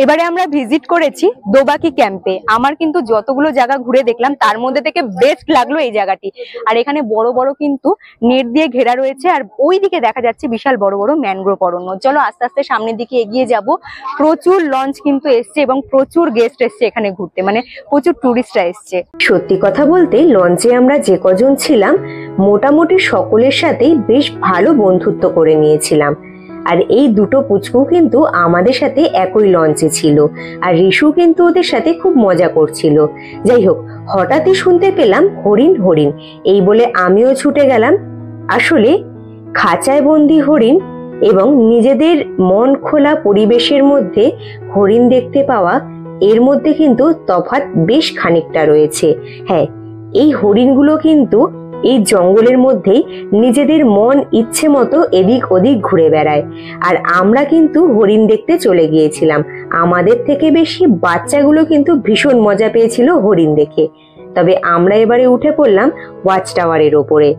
এবারে আমরা ভিজিট করেছি দোবাকি ক্যাম্পে। আমার কিন্তু যতগুলো জায়গা ঘুরে দেখলাম তার মধ্যে থেকে বেস্ট লাগলো এই জায়গাটি। আর এখানে বড় বড় কিন্তু নেট দিয়ে ঘেরা রয়েছে, আর ওই দিকে দেখা যাচ্ছে বিশাল বড় বড় ম্যানগ্রোভ অরণ্য। চলো আস্তে আস্তে সামনের দিকে এগিয়ে যাব। প্রচুর লঞ্চ কিন্তু এসছে এবং প্রচুর গেস্ট এসছে এখানে ঘুরতে, মানে প্রচুর টুরিস্টরা এসছে। সত্যি কথা বলতে লঞ্চে আমরা যে কজন ছিলাম মোটামুটি সকলের সাথেই বেশ ভালো বন্ধুত্ব করে নিয়েছিলাম। আর এই দুটো পুচকু কিন্তু আমাদের সাথে একই লঞ্চে ছিল, আর রিশু কিন্তু ওদের সাথে খুব মজা করছিল। যাই হোক, হঠাৎই শুনতে পেলাম হরিণ হরিণ, এই বলে আমিও ছুটে গেলাম। আসলে খাঁচায় বন্দি হরিণ এবং নিজেদের মন খোলা পরিবেশের মধ্যে হরিণ দেখতে পাওয়া, এর মধ্যে কিন্তু তফাৎ বেশ খানিকটা রয়েছে। হ্যাঁ, এই হরিণগুলো কিন্তু এই জঙ্গলের মধ্যেই নিজেদের মন ইচ্ছে মতো এদিক ওদিক ঘুরে বেড়ায়। আর আমরা কিন্তু হরিণ দেখতে চলে গিয়েছিলাম। আমাদের থেকে বেশি বাচ্চাগুলো কিন্তু ভীষণ মজা পেয়েছিল হরিণ দেখে। তবে আমরা এবারে উঠে পড়লাম ওয়াচ টাওয়ারের ওপরে।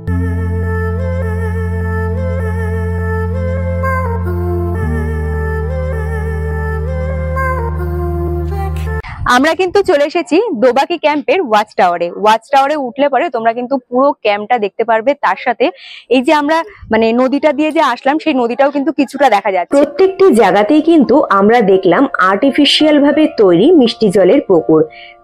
আমরা কিন্তু চলে এসেছি দোবাকি ক্যাম্পের ওয়াচ টাওয়ারে। ওয়াচ টাওয়ারে উঠলে পরে তোমরা কিন্তু পুরো ক্যাম্পটা দেখতে পারবে। তার সাথে এই যে আমরা মানে নদীটা দিয়ে যে আসলাম সেই নদীটাও কিন্তু কিছুটা দেখা যাচ্ছে। প্রত্যেকটি জায়গাতেই কিন্তু আমরা দেখলাম আর্টিফিশিয়াল ভাবে তৈরি মিষ্টি জলের পুকুর,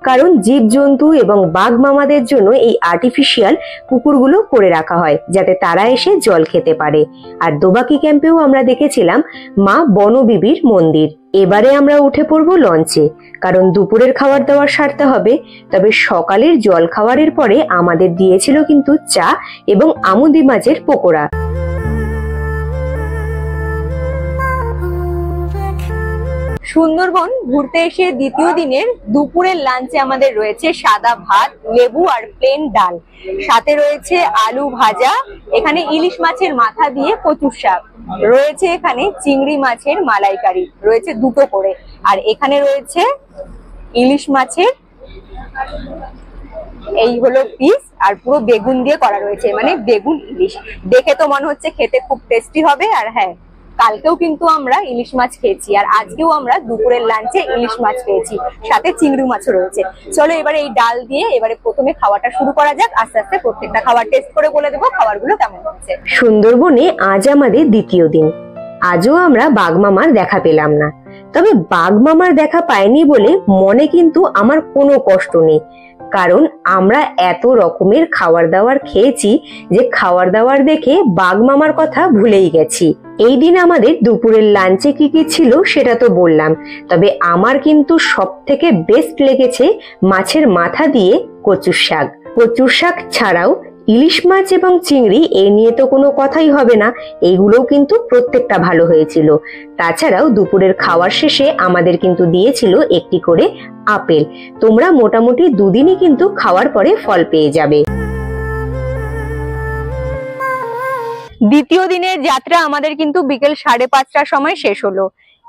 কারণ জীবজন্তু এবং বাঘ মামাদের জন্য এই আর্টিফিশিয়াল পুকুরগুলো করে রাখা হয় যাতে তারা এসে জল খেতে পারে। আর দোবাকি ক্যাম্পেও আমরা দেখেছিলাম মা বনবিবির মন্দির। এবারে আমরা উঠে পড়বো লঞ্চে, কারণ দুপুরের খাবার দাবার সারতে হবে। তবে সকালের জল খাবারের পরে আমাদের দিয়েছিল কিন্তু চা এবং আমুদি মাছের পকোড়া। সুন্দরবন ঘুরতে এসে দ্বিতীয় দিনের দুপুরের লাঞ্চে আমাদের রয়েছে সাদা ভাত, লেবু আর প্লেন ডাল, সাথে রয়েছে আলু ভাজা, এখানে ইলিশ মাছের মাথা দিয়ে কচুর শাক রয়েছে, এখানে চিংড়ি মাছের মালাইকারি রয়েছে 2টো করে, আর এখানে রয়েছে ইলিশ মাছের এই হলো পিস, আর পুরো বেগুন দিয়ে করা রয়েছে, মানে বেগুন ইলিশ। দেখে তো মনে হচ্ছে খেতে খুব টেস্টি হবে। আর হ্যাঁ, কালকেও কিন্তু আমরা ইলিশ মাছ খেয়েছি, আর আজকেও আমরা দুপুরের লাঞ্চে ইলিশ মাছ পেয়েছি, সাথে চিংড়ি মাছও রয়েছে। চলো এবারে এই ডাল দিয়ে এবারে প্রথমে খাওয়াটা শুরু করা যাক। আস্তে আস্তে প্রত্যেকটা খাবার টেস্ট করে বলে দেবো খাবারগুলো কেমন হচ্ছে। সুন্দরবনে আজ আমাদের দ্বিতীয় দিন। আজও আমরা বাঘ মামার দেখা পেলাম না। তবে বাঘ মামার দেখা পাইনি বলে মনে কিন্তু আমার কোনো কষ্ট নেই, কারণ আমরা এত রকমের খাবার দাবার খেয়েছি যে খাবার দাবার দেখে বাঘ মামার কথা ভুলেই গেছি। এই দিন আমাদের দুপুরের লাঞ্চে কি কি ছিল সেটা তো বললাম, তবে আমার কিন্তু সব থেকে বেস্ট লেগেছে মাছের মাথা দিয়ে কচুর শাক। কচুর শাক ছাড়াও ইলিশ মাছ এবং চিংড়ি এ নিয়ে তো কোনো কথাই হবে না, এইগুলোও কিন্তু প্রত্যেকটা ভালো হয়েছিল। তাছাড়াও দুপুরের খাওয়ার শেষে আমাদের কিন্তু দিয়েছিল একটি করে আপেল। তোমরা মোটামুটি দুদিনই কিন্তু খাওয়ার পরে ফল পেয়ে যাবে। দ্বিতীয় দিনের যাত্রা আমাদের কিন্তু বিকেল 5:30টার সময় শেষ হলো।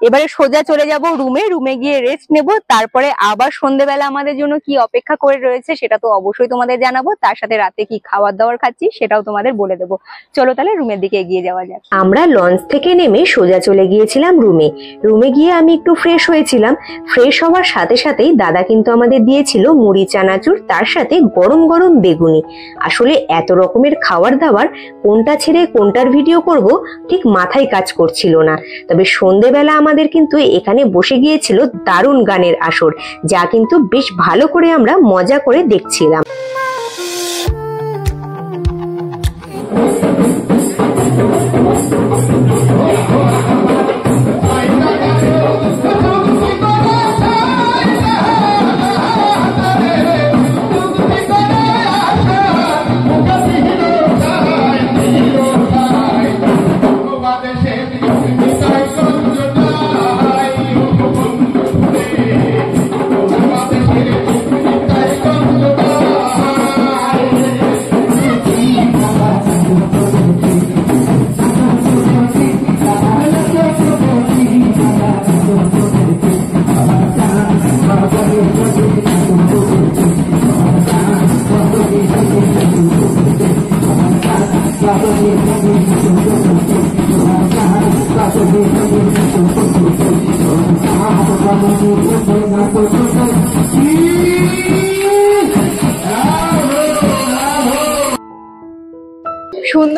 এবারে সোজা চলে যাব রুমে গিয়ে রেস্ট নেব। তারপরে আবার সন্ধ্যেবেলা আমাদের জন্য কি অপেক্ষা করে রয়েছে সেটা তো অবশ্যই তোমাদের জানাবো। তার সাথে রাতে কি খাবার দাবার খাচ্ছি সেটাও তোমাদের বলে দেবো। চলো তাহলে রুমের দিকে এগিয়ে যাওয়া যাক। আমরা লঞ্চ থেকে নেমে সোজা চলে গিয়েছিলাম রুমে গিয়ে আমি একটু ফ্রেশ হয়েছিলাম। ফ্রেশ হওয়ার সাথে সাথেই দাদা কিন্তু আমাদের দিয়েছিল মুড়ি চানাচুর, তার সাথে গরম গরম বেগুনি। আসলে এত রকমের খাবার দাবার কোনটা ছেড়ে কোনটার ভিডিও করব ঠিক মাথায় কাজ করছিল না। তবে সন্ধ্যেবেলা আমাদের কিন্তু এখানে বসে গিয়েছিল দারুণ গানের আসর, যা কিন্তু বেশ ভালো করে আমরা মজা করে দেখছিলাম।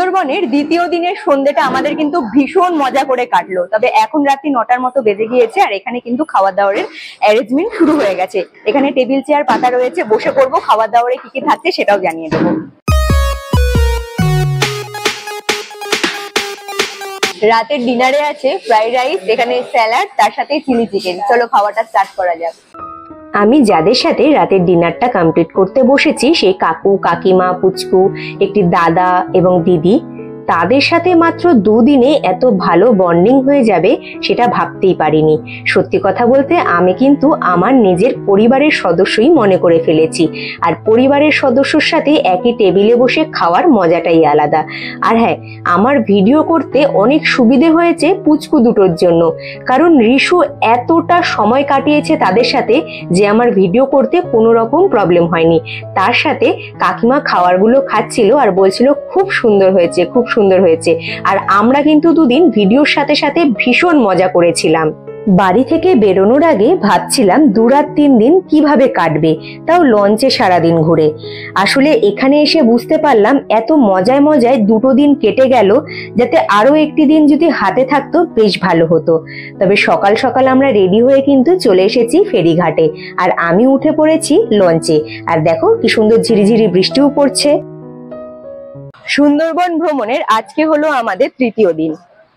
সুন্দরবনের দ্বিতীয় দিনের সন্ধ্যেটা আমাদের কিন্তু ভীষণ মজা করে কাটলো। তবে এখন রাত্রি 9টার মতো বেজে গিয়েছে, আর এখানে কিন্তু খাওয়া দাওয়ারের অ্যারেঞ্জমেন্ট শুরু হয়ে গেছে। এখানে টেবিল চেয়ার পাতা রয়েছে, বসে পড়বো, খাওয়া দাওয়ারে কি কি থাকছে সেটাও জানিয়ে দেবো। রাতের ডিনারে আছে ফ্রাইড রাইস, এখানে স্যালাড, তার সাথে চিলি চিকেন। চলো খাওয়াটা স্টার্ট করা যাক। আমি যাদের সাথে রাতের ডিনারটা কমপ্লিট করতে বসেছি, সেই কাকু, কাকিমা, পুচকু, একটি দাদা এবং দিদি, তাদের সাথে মাত্র দুদিনে এত ভালো বন্ডিং হয়ে যাবে সেটা ভাবতেই পারিনি। সত্যি কথা বলতে আমি কিন্তু আমার নিজের পরিবারের সদস্যই মনে করে ফেলেছি। আর পরিবারের সদস্যর সাথে একই টেবিলে বসে খাওয়ার মজাটাই আলাদা। আর হ্যাঁ, আমার ভিডিও করতে অনেক সুবিধে হয়েছে পুচকু দুটোর জন্য, কারণ রিশু এতটা সময় কাটিয়েছে তাদের সাথে যে আমার ভিডিও করতে কোনো রকম প্রবলেম হয়নি। তার সাথে কাকিমা খাবারগুলো খাচ্ছিল আর বলছিল খুব সুন্দর হয়েছে, খুব সুন্দর হয়েছে। আর আমরা কিন্তু দুদিন ভিডিওর সাথে সাথে ভীষণ মজা করেছিলাম। বাড়ি থেকে বেরোনোর আগে ভাবছিলাম 2 রাত 3 দিন কিভাবে কাটবে, তাও লঞ্চে সারাদিন ঘুরে। আসলে এখানে এসে বুঝতে পারলাম এত মজায় মজায় 2টো দিন কেটে গেল, যাতে আরো একটি দিন যদি হাতে থাকতো বেশ ভালো হতো। তবে সকাল সকাল আমরা রেডি হয়ে কিন্তু চলে এসেছি ফেরিঘাটে, আর আমি উঠে পড়েছি লঞ্চে। আর দেখো কি সুন্দর ঝিরিঝিরি বৃষ্টিও পড়ছে। সুন্দরবন ভ্রমণের আজকে হলো আমাদের তৃতীয় দিন,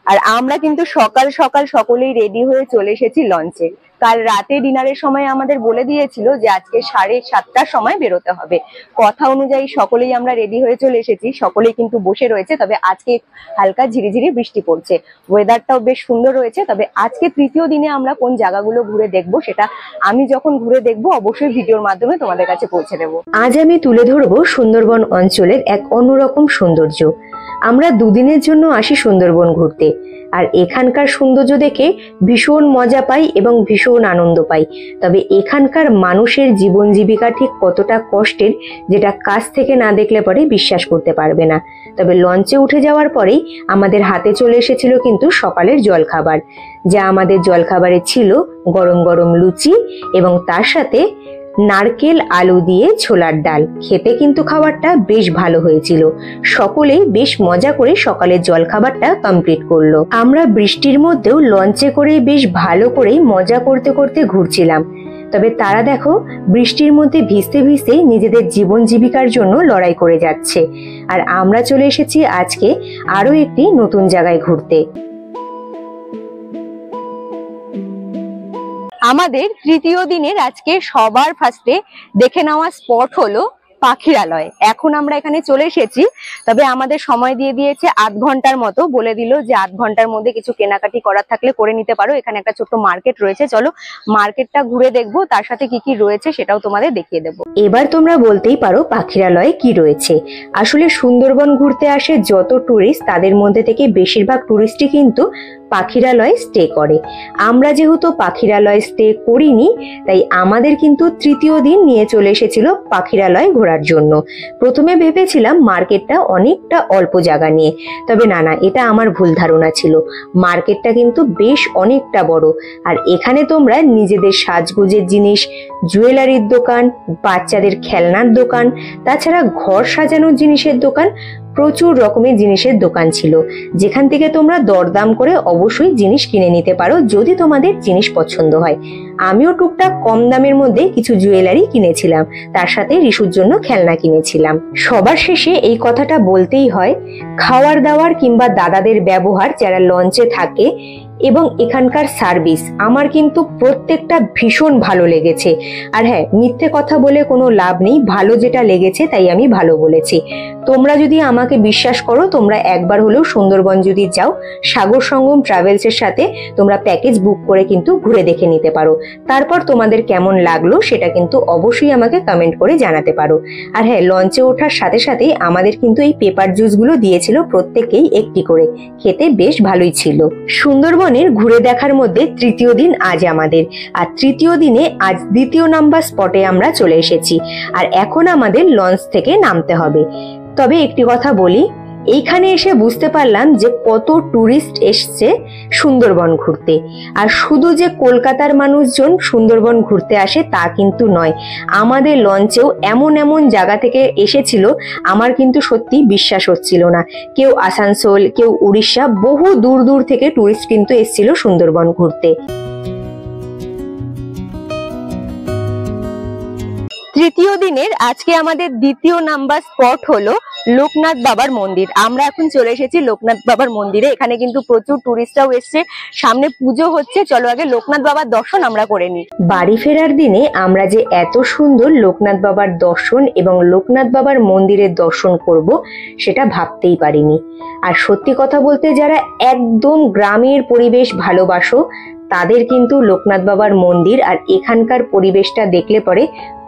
আর আমরা কিন্তু সকাল সকাল সকলেই রেডি হয়ে চলে এসেছি লঞ্চে। কাল রাতে ডিনারের সময় আমাদের বলে দিয়েছিল যে আজকে 7:30টার সময় বেরোতে হবে। কথা অনুযায়ী সকলেই আমরা রেডি হয়ে চলে এসেছি, সকলেই কিন্তু বসে রয়েছে। তবে আজকে হালকা ঝিরিঝিরি বৃষ্টি পড়ছে, ওয়েদারটাও বেশ সুন্দর রয়েছে। তবে আজকে তৃতীয় দিনে আমরা কোন জায়গাগুলো ঘুরে দেখবো সেটা আমি যখন ঘুরে দেখবো অবশ্যই ভিডিওর মাধ্যমে তোমাদের কাছে পৌঁছে দেবো। আজ আমি তুলে ধরবো সুন্দরবন অঞ্চলের এক অন্যরকম সৌন্দর্য। আমরা দুদিনের জন্য আসি সুন্দরবন ঘুরতে, আর এখানকার সৌন্দর্য দেখে ভীষণ মজা পাই এবং ভীষণ আনন্দ পাই। তবে এখানকার মানুষের জীবন জীবিকা ঠিক কতটা কষ্টের, যেটা কাছ থেকে না দেখলে পরে বিশ্বাস করতে পারবে না। তবে লঞ্চে উঠে যাওয়ার পরেই আমাদের হাতে চলে এসেছিল কিন্তু সকালের জলখাবার, যা আমাদের জলখাবারে ছিল গরম গরম লুচি এবং তার সাথে নারকেল আলু দিয়ে ছোলার ডাল। খেতে কিন্তু খাবারটা বেশ ভালো হয়েছিল। সকলেই বেশ মজা করে সকালের জলখাবারটা কমপ্লিট করলো। আমরা বৃষ্টির মধ্যেও লঞ্চে করে বেশ ভালো করেই মজা করতে করতে ঘুরছিলাম। তবে তারা দেখো বৃষ্টির মধ্যে ভিজতে ভিজতে নিজেদের জীবন জীবিকার জন্য লড়াই করে যাচ্ছে। আর আমরা চলে এসেছি আজকে আরো একটি নতুন জায়গায় ঘুরতে। আমাদের তৃতীয় দিনের আজকে সবার ফার্স্টে দেখে নেওয়া স্পট হলো পাখিরালয়। এখন আমরা এখানে চলে এসেছি, তবে আমাদের সময় দিয়ে দিয়েছে 8 ঘন্টার মতো। বলে দিল যে 8 ঘন্টার মধ্যে কিছু কেনাকাটি করার থাকলে করে নিতে পারো। এখানে একটা ছোট্ট মার্কেট রয়েছে, চলো মার্কেটটা ঘুরে দেখবো, তার সাথে কি কি রয়েছে সেটাও তোমাদের দেখিয়ে দেবো। এবার তোমরা বলতেই পারো পাখিরালয়ে কি রয়েছে। আসলে সুন্দরবন ঘুরতে আসে যত টুরিস্ট, তাদের মধ্যে থেকে বেশিরভাগ টুরিস্টই কিন্তু পাখিরালয়ে স্টে করে। আমরা যেহেতু পাখিরালয়ে স্টে করিনি, তাই আমাদের কিন্তু তৃতীয় দিন নিয়ে চলে এসেছিল পাখিরালয় ঘোরার জন্য। প্রথমে ভেবেছিলাম মার্কেটটা অনেকটা অল্প জায়গা নিয়ে, তবে না, এটা আমার ভুল ধারণা ছিল। মার্কেটটা কিন্তু বেশ অনেকটা বড়। আর এখানে তোমরা নিজেদের সাজগোজের জিনিস, জুয়েলারির দোকান, বাচ্চাদের খেলনার দোকান, তাছাড়া ঘর সাজানোর জিনিসের দোকান, প্রচুর রকমের জিনিসের দোকান ছিল, যেখান থেকে তোমরা দরদাম করে অবশ্যই জিনিস কিনে নিতে পারো যদি তোমাদের জিনিস পছন্দ হয়। আমিও টুকটাক কম দামের মধ্যে কিছু জুয়েলারি কিনেছিলাম, তার সাথে রিশুর জন্য খেলনা কিনেছিলাম। সবার শেষে এই কথাটা বলতেই হয়, খাওয়ার দাওয়ার কিংবা দাদাদের ব্যবহার যারা লঞ্চে থাকে এবং এখানকার সার্ভিস আমার কিন্তু প্রত্যেকটা ভীষণ ভালো লেগেছে। আর হ্যাঁ, মিথ্যে কথা বলে কোনো লাভ নেই, ভালো যেটা লেগেছে তাই আমি ভালো বলেছি। তোমরা যদি আমাকে বিশ্বাস করো, তোমরা একবার হলেও সুন্দরবন যদি যাও, সাগর সঙ্গম ট্রাভেলসের সাথে তোমরা প্যাকেজ বুক করে কিন্তু ঘুরে দেখে নিতে পারো। তারপর তোমাদের কেমন লাগলো সেটা কিন্তু অবশ্যই আমাকে কমেন্ট করে জানাতে পারো। আর হ্যাঁ, লঞ্চে ওঠার সাথে সাথেই আমাদের কিন্তু এই পেপার জুসগুলো দিয়েছিল প্রত্যেকেই একটি করে, খেতে বেশ ভালোই ছিল। সুন্দরবনের ঘুরে দেখার মধ্যে তৃতীয় দিন আজ আমাদের, আর তৃতীয় দিনে আজ দ্বিতীয় নাম্বার স্পটে আমরা চলে এসেছি। আর এখন আমাদের লঞ্চ থেকে নামতে হবে। তবে একটি কথা বলি, এইখানে এসে বুঝতে পারলাম যে কত টুরিস্ট এসছে সুন্দরবন ঘুরতে। আর শুধু যে কলকাতার মানুষজন সুন্দরবন ঘুরতে আসে তা কিন্তু নয়, আমাদের লঞ্চেও এমন এমন জায়গা থেকে এসেছিল আমার কিন্তু সত্যি বিশ্বাস হচ্ছিল না। কেউ আসানসোল, কেউ উড়িষ্যা, বহু দূর দূর থেকে টুরিস্ট কিন্তু এসেছিল সুন্দরবন ঘুরতে। তৃতীয় দিনের আজকে আমাদের দ্বিতীয় নাম্বার স্পট হলো লোকনাথ বাবার মন্দির। আমরা এখন চলে এসেছি লোকনাথ বাবার মন্দিরে। এখানে কিন্তু প্রচুর টুরিস্টরাও এসছে, সামনে পুজো হচ্ছে। চলো আগে লোকনাথ বাবার দর্শন আমরা করে নিই। বাড়ি ফেরার দিনে আমরা যে এত সুন্দর লোকনাথ বাবার দর্শন এবং লোকনাথ বাবার মন্দিরের দর্শন করব সেটা ভাবতেই পারিনি। আর সত্যি কথা বলতে যারা একদম গ্রামের পরিবেশ ভালোবাসো তাদের কিন্তু লোকনাথ বাবার মন্দির আর এখানকার পরিবেশটা দেখলে পরে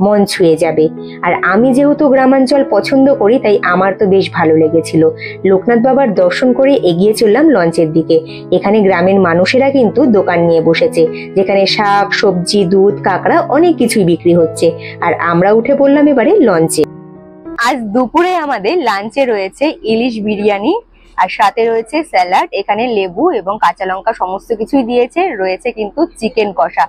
মন ছুঁয়ে যাবে। আর আমি যেহেতু গ্রামাঞ্চল পছন্দ করি তাই আমার তো বেশ ভালো লেগেছিল। লোকনাথ বাবার দর্শন করে এগিয়ে চললাম লঞ্চের দিকে। এখানে গ্রামের মানুষেরা কিন্তু দোকান নিয়ে বসেছে, যেখানে শাক, সবজি, দুধ, কাঁকড়া অনেক কিছুই বিক্রি হচ্ছে। আর আমরা উঠে পড়লাম এবারে লঞ্চে। আজ দুপুরে আমাদের লাঞ্চে রয়েছে ইলিশ বিরিয়ানি আর সাথে রয়েছে স্যালাড, এখানে লেবু এবং কাঁচা লঙ্কা সমস্ত কিছুই দিয়েছে। রয়েছে কিন্তু চিকেন কষা,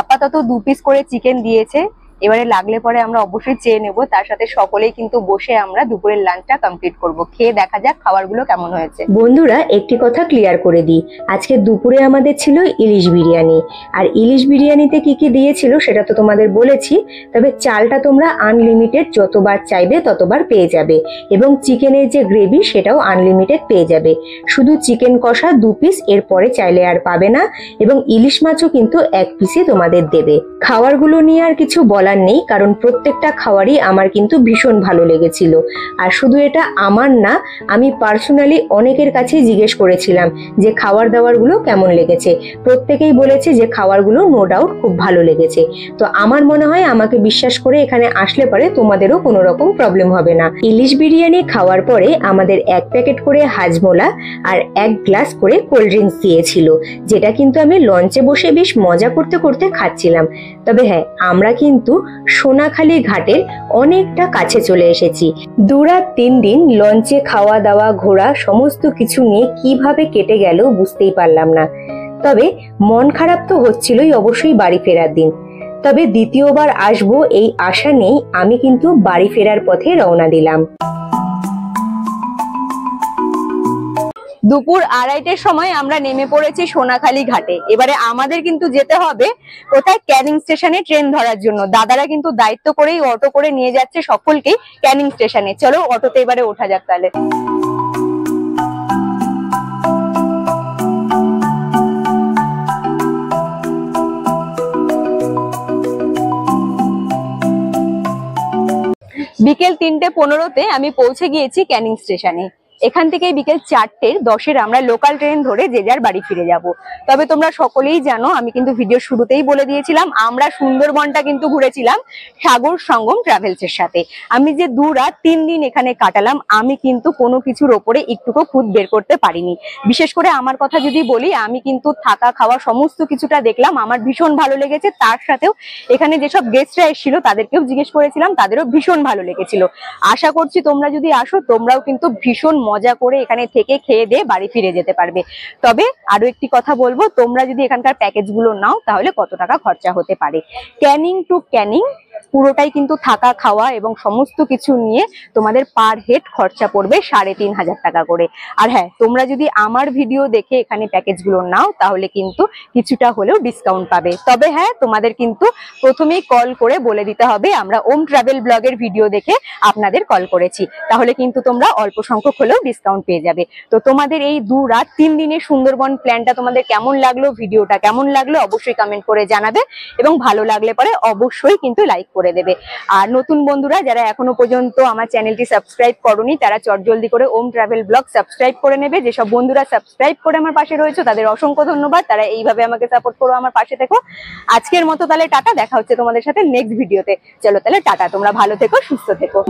আপাতত 2 পিস করে চিকেন দিয়েছে। এবারে লাগলে পরে আমরা অবশ্যই চেয়ে নেব। তার সাথে সকলেই কিন্তু বসে আমরা দুপুরের লাঞ্চটা কমপ্লিট করব। খেয়ে দেখা যাক খাবারগুলো কেমন হয়েছে। বন্ধুরা একটি কথা ক্লিয়ার করে দিই, আজকে দুপুরে আমাদের ছিল ইলিশ বিরিয়ানি। আর ইলিশ বিরিয়ানিতে কি কি দিয়েছিল সেটা তো তোমাদের বলেছি, তবে চালটা তোমরা আনলিমিটেড যতবার চাইবে ততবার পেয়ে যাবে, এবং চিকেনের যে গ্রেভি সেটাও আনলিমিটেড পেয়ে যাবে। শুধু চিকেন কষা 2 পিস, এরপরে চাইলে আর পাবে না। এবং ইলিশ মাছও কিন্তু 1 পিসই তোমাদের দেবে। খাবারগুলো নিয়ে আর কিছু বলার নেই, কারণ প্রত্যেকটা খাবারই আমার কিন্তু ভীষণ ভালো লেগেছিল। আর শুধু এটা আমার না, আমি পার্সোনালি অনেকের কাছেই জিজ্ঞেস করেছিলাম যে খাবার দাবারগুলো কেমন লেগেছে। প্রত্যেকেই বলেছে যে খাবারগুলো নো ডাউট খুব ভালো লেগেছে। তো আমার মনে হয় আমাকে বিশ্বাস করে এখানে আসলে পরে তোমাদেরও কোনো রকম প্রবলেম হবে না। ইলিশ বিরিয়ানি খাওয়ার পরে আমাদের 1 প্যাকেট করে হাজমোলা আর 1 গ্লাস করে কোল্ড ড্রিঙ্কস দিয়েছিল, যেটা কিন্তু আমি লঞ্চে বসে বেশ মজা করতে করতে খাচ্ছিলাম। তবে হ্যাঁ, আমরা কিন্তু সোনাখালী ঘাটের অনেকটা কাছে চলে এসেছি। 2 রাত 3 দিন লঞ্চে খাওয়া দাওয়া ঘোরা সমস্ত কিছু নিয়ে কিভাবে কেটে গেল বুঝতেই পারলাম না। তবে মন খারাপ তো হচ্ছিলই অবশ্যই বাড়ি ফেরার দিন। তবে দ্বিতীয়বার আসবো এই আশা নেই আমি কিন্তু বাড়ি ফেরার পথে রওনা দিলাম। দুপুর 2:30টার সময় আমরা নেমে পড়েছি সোনাখালী ঘাটে। এবারে আমাদের কিন্তু যেতে হবে কোথায়, ক্যানিং স্টেশনে ট্রেন ধরার জন্য। দাদারা কিন্তু দায়িত্ব করেই অটো করে নিয়ে যাচ্ছে সকলকেই ক্যানিং স্টেশনে। চলো অটোতে এবারে ওঠা যাক তাহলে। বিকেল 3:15-তে আমি পৌঁছে গিয়েছি ক্যানিং স্টেশনে। এখান থেকে বিকেল 4:10 আমরা লোকাল ট্রেন ধরে যে যার বাড়ি ফিরে যাব। তবে তোমরা সকলেই জানো, আমি কিন্তু ভিডিও শুরুতেই বলে দিয়েছিলাম, আমরা সুন্দরবনটা কিন্তু ঘুরেছিলাম সাগর সঙ্গম ট্রাভেলসের সাথে। আমি যে 2 রাত 3 দিন এখানে কাটালাম, আমি কিন্তু কোনো কিছুর ওপরে একটুকু খুদ বের করতে পারিনি। বিশেষ করে আমার কথা যদি বলি, আমি কিন্তু থাকা খাওয়া সমস্ত কিছুটা দেখলাম, আমার ভীষণ ভালো লেগেছে। তার সাথেও এখানে যেসব গেস্টরা এসেছিল তাদেরকেও জিজ্ঞেস করেছিলাম, তাদেরও ভীষণ ভালো লেগেছিল। আশা করছি তোমরা যদি আসো তোমরাও কিন্তু ভীষণ মজা করে এখানে থেকে খেয়ে দিয়ে বাড়ি ফিরে যেতে পারবে। তবে আরো একটি কথা বলবো, তোমরা যদি এখানকার প্যাকেজগুলো নাও তাহলে কত টাকা খরচা হতে পারে। ক্যানিং টু ক্যানিং পুরোটাই কিন্তু থাকা খাওয়া এবং সমস্ত কিছু নিয়ে তোমাদের পার হেড খরচা পড়বে 3,500 টাকা করে। আর হ্যাঁ, তোমরা যদি আমার ভিডিও দেখে এখানে প্যাকেজগুলো নাও তাহলে কিন্তু কিছুটা হলেও ডিসকাউন্ট পাবে। তবে হ্যাঁ, তোমাদের কিন্তু প্রথমেই কল করে বলে দিতে হবে আমরা ওম ট্রাভেল ব্লগের ভিডিও দেখে আপনাদের কল করেছি, তাহলে কিন্তু তোমরা অল্প সংখ্যক হলেও ডিসকাউন্ট পেয়ে যাবে। তো তোমাদের এই 2 রাত 3 দিনের সুন্দরবন প্ল্যানটা তোমাদের কেমন লাগলো, ভিডিওটা কেমন লাগলো অবশ্যই কমেন্ট করে জানাবে, এবং ভালো লাগলে পরে অবশ্যই কিন্তু লাইক করে দেবে। আর নতুন বন্ধুরা যারা এখনো পর্যন্ত আমার চ্যানেলটি সাবস্ক্রাইব করোনি তারা চটজলদি করে ওম ট্রাভেল ব্লগ সাবস্ক্রাইব করে নেবে। যেসব বন্ধুরা সাবস্ক্রাইব করে আমার পাশে রয়েছে তাদের অসংখ্য ধন্যবাদ। তারা এইভাবে আমাকে সাপোর্ট করো, আমার পাশে থেকো। আজকের মতো তাহলে টাটা, দেখা হচ্ছে তোমাদের সাথে নেক্সট ভিডিওতে। চলো তাহলে টাটা, তোমরা ভালো থেকো, সুস্থ থেকো।